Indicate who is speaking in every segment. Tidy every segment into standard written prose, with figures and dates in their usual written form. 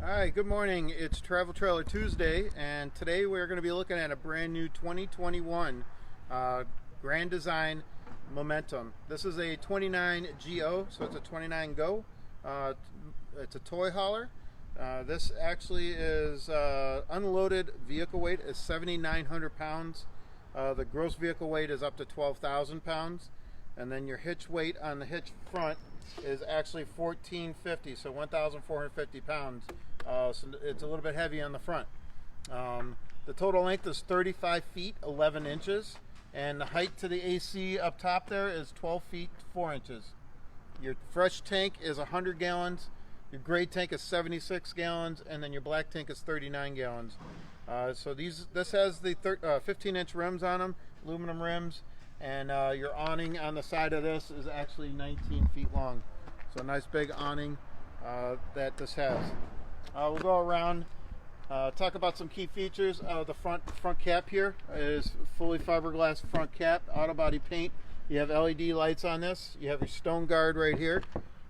Speaker 1: Hi, good morning. It's Travel Trailer Tuesday, and today we're going to be looking at a brand new 2021 Grand Design Momentum. This is a 29 GO, so it's a 29 Go. It's a toy hauler. This actually is unloaded vehicle weight is 7,900 pounds. The gross vehicle weight is up to 12,000 pounds. And then your hitch weight on the hitch front is actually 1,450, so 1,450 pounds. So it's a little bit heavy on the front. The total length is 35 feet 11 inches, and the height to the AC up top there is 12 feet 4 inches. Your fresh tank is 100 gallons, your gray tank is 76 gallons, and then your black tank is 39 gallons. So this has the 15-inch rims on them, aluminum rims, and your awning on the side of this is actually 19 feet long. So a nice big awning that this has. We'll go around, talk about some key features. The front cap here is fully fiberglass front cap, auto body paint. You have LED lights on this. You have your stone guard right here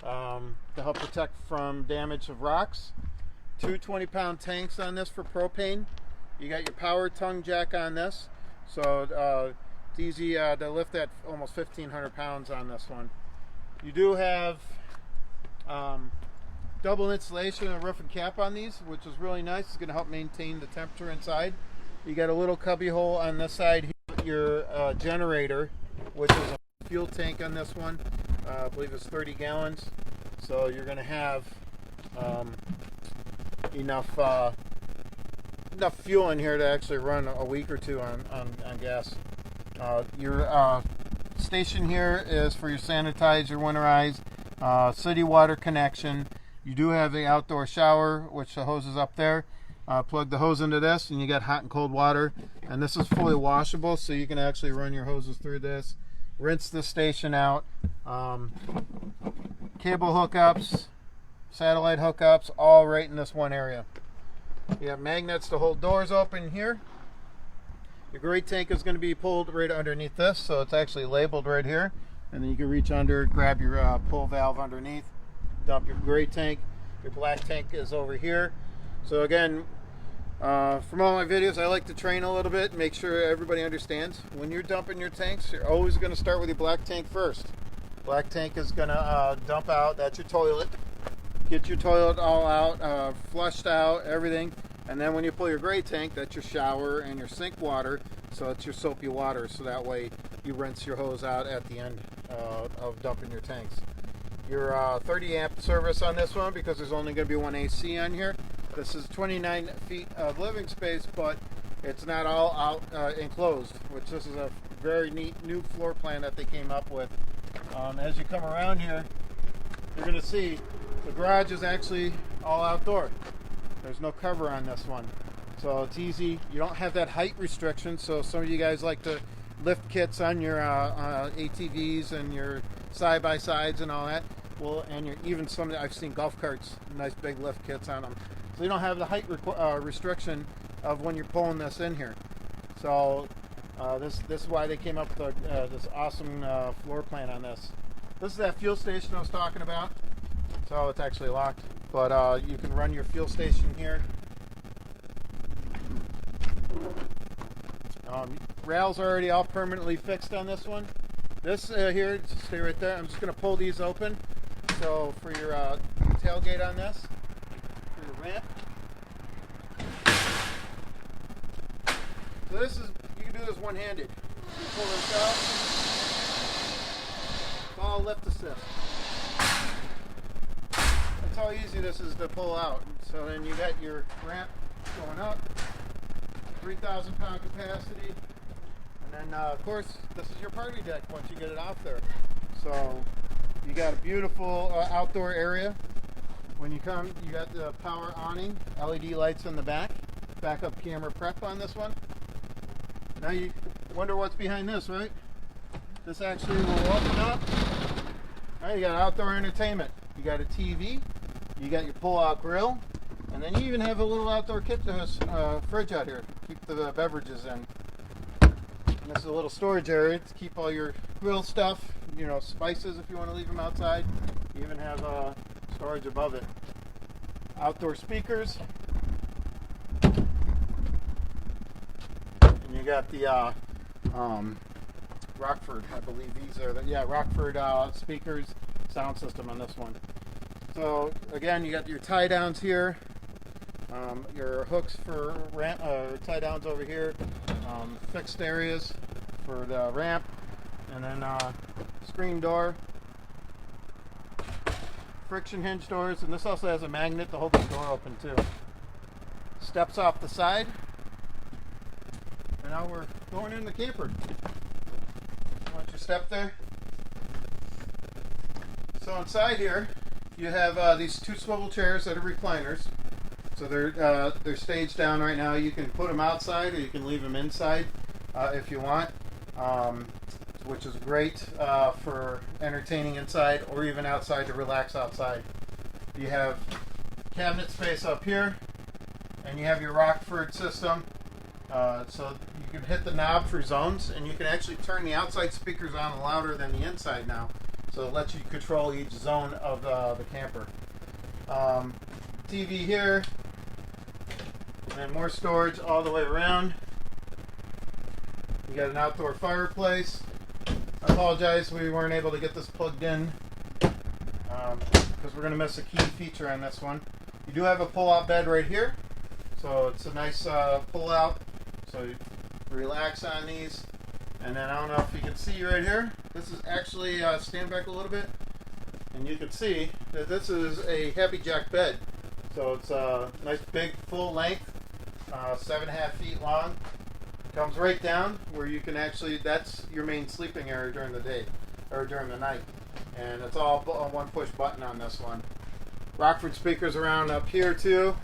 Speaker 1: to help protect from damage of rocks. Two 20-pound tanks on this for propane. You got your power tongue jack on this, so it's easy to lift that almost 1,500 pounds on this one. You do have double insulation and roof and cap on these, which is really nice. It's going to help maintain the temperature inside. You got a little cubby hole on this side here, your generator, which is a fuel tank on this one. I believe it's 30 gallons. So you're going to have enough fuel in here to actually run a week or two on gas. Your station here is for your sanitize, your winterize, city water connection. You do have the outdoor shower, which the hose is up there. Plug the hose into this, and you got hot and cold water. And this is fully washable, so you can actually run your hoses through this. Rinse this station out. Cable hookups, satellite hookups, all right in this one area. You have magnets to hold doors open here. Your gray tank is going to be pulled right underneath this, so it's actually labeled right here. And then you can reach under, grab your pull valve underneath, dump your gray tank. Your black tank is over here. So again, from all my videos, I like to train a little bit, make sure everybody understands. When you're dumping your tanks, you're always going to start with your black tank first. Black tank is going to dump out. That's your toilet. Get your toilet all out, flushed out, everything. And then when you pull your gray tank, that's your shower and your sink water. So it's your soapy water. So that way you rinse your hose out at the end of dumping your tanks. Your 30 amp service on this one, because there's only going to be one AC on here. This is 29 feet of living space, but it's not all out enclosed, which this is a very neat new floor plan that they came up with. As you come around here, you're going to see the garage is actually all outdoor. There's no cover on this one, so it's easy. You don't have that height restriction, so some of you guys like to lift kits on your ATVs and your side-by-sides and all that. Well, and even some, I've seen golf carts, nice big lift kits on them. So you don't have the height restriction of when you're pulling this in here. So this is why they came up with this awesome floor plan on this. This is that fuel station I was talking about. So it's actually locked, but you can run your fuel station here. Rails are already all permanently fixed on this one. This here, stay right there. I'm just going to pull these open. So for your tailgate on this, for your ramp. So this is, you can do this one-handed. You pull this out. It's all lift assist. That's how easy this is to pull out. So then you got your ramp going up, 3,000 pound capacity, and then of course this is your party deck once you get it out there. So you got a beautiful outdoor area. When you come, you got the power awning, LED lights in the back, backup camera prep on this one. Now you wonder what's behind this, right? This actually will open up. Now you got outdoor entertainment. You got a TV, you got your pull-out grill, and then you even have a little outdoor fridge out here to keep the beverages in. And this is a little storage area to keep all your grill stuff, you know, spices if you want to leave them outside. You even have storage above it. outdoor speakers. And you got the Rockford, I believe these are the Rockford speakers sound system on this one. So again, you got your tie downs here, your hooks for ramp, tie downs over here, fixed areas for the ramp, and then screen door, friction hinge doors, and this also has a magnet to hold the door open too. Steps off the side, and now we're going in the camper. Want your step there? So inside here, you have these two swivel chairs that are recliners. So they're staged down right now. You can put them outside, or you can leave them inside if you want, which is great for entertaining inside, or even outside to relax outside. You have cabinet space up here, and you have your Rockford system. So you can hit the knob for zones, and you can actually turn the outside speakers on louder than the inside now. So it lets you control each zone of the camper. TV here, and more storage all the way around. You got an outdoor fireplace. I apologize we weren't able to get this plugged in because we're going to miss a key feature on this one. You do have a pull-out bed right here, so it's a nice pull-out. So you relax on these. And then I don't know if you can see right here, this is actually, stand back a little bit, and you can see that this is a Happy Jack bed. So it's a nice big full length, 7.5 feet long. Comes right down where you can actually, that's your main sleeping area during the day, or during the night. And it's all one push button on this one. Rockford speakers around up here too.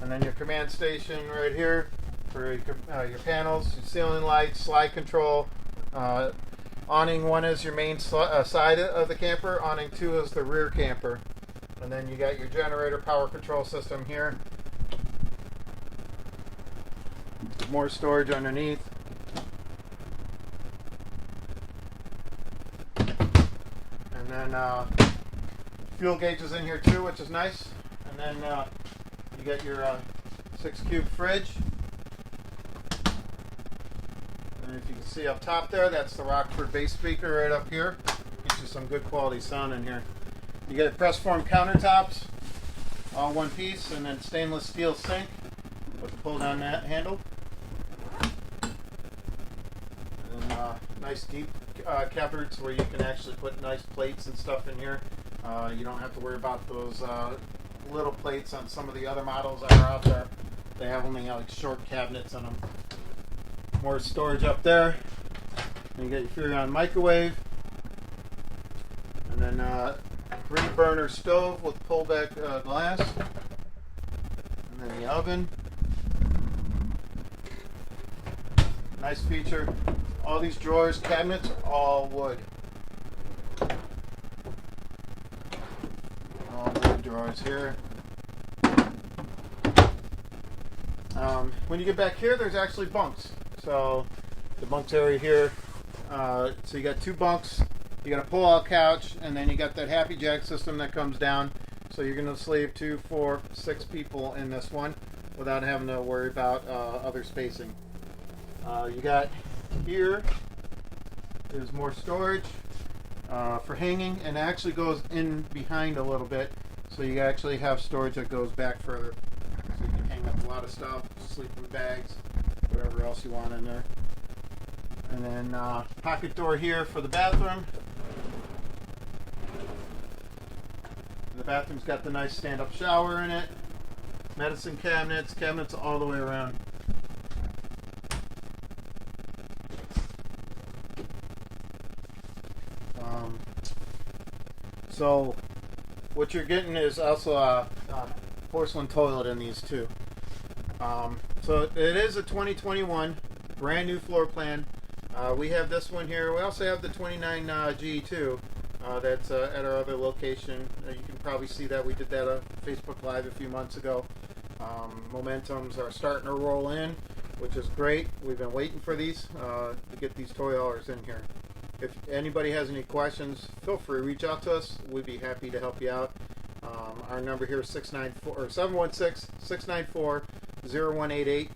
Speaker 1: And then your command station right here for your panels, your ceiling lights, slide control. Awning 1 is your main side of the camper. Awning 2 is the rear camper. And then you got your generator power control system here. More storage underneath. And then fuel gauge is in here too, which is nice. And then you got your 6-cube fridge. And if you can see up top there, that's the Rockford bass speaker right up here. Gives you some good quality sound in here. You get press form countertops, all one piece, and then stainless steel sink with the pull down handle. And nice deep cupboards where you can actually put nice plates and stuff in here. You don't have to worry about those little plates on some of the other models that are out there. They have only like short cabinets in them. More storage up there. And you get your Furrion microwave. And then 3 burner stove with pullback glass. And then the oven. Nice feature. All these drawers, cabinets, are all wood. All wood drawers here. When you get back here, there's actually bunks. So the bunks area here. So you got 2 bunks. You got a pull-out couch, and then you got that Happy Jack system that comes down. So you're going to sleep 2, 4, 6 people in this one without having to worry about other spacing. You got here is more storage for hanging, and it actually goes in behind a little bit. So you actually have storage that goes back further. So you can hang up a lot of stuff, sleeping bags, whatever else you want in there. And then pocket door here for the bathroom. The bathroom's got the nice stand-up shower in it. Medicine cabinets all the way around. So what you're getting is also a porcelain toilet in these too. So it is a 2021 brand new floor plan. We have this one here. We also have the 29 G2 that's at our other location. You can probably see that we did that on Facebook Live a few months ago. Momentums are starting to roll in, which is great. We've been waiting for these to get these toy haulers in here. If anybody has any questions, feel free to reach out to us. We'd be happy to help you out. Our number here is 716-694-0188.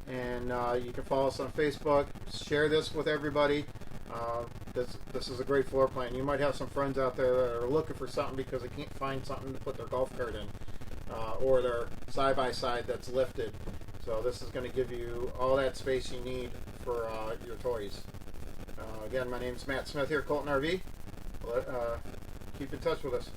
Speaker 1: And you can follow us on Facebook. Share this with everybody. This is a great floor plan. You might have some friends out there that are looking for something because they can't find something to put their golf cart in, or their side-by-side that's lifted. So this is going to give you all that space you need for your toys. Again, my name is Matt Smith here at Colton RV. Keep in touch with us.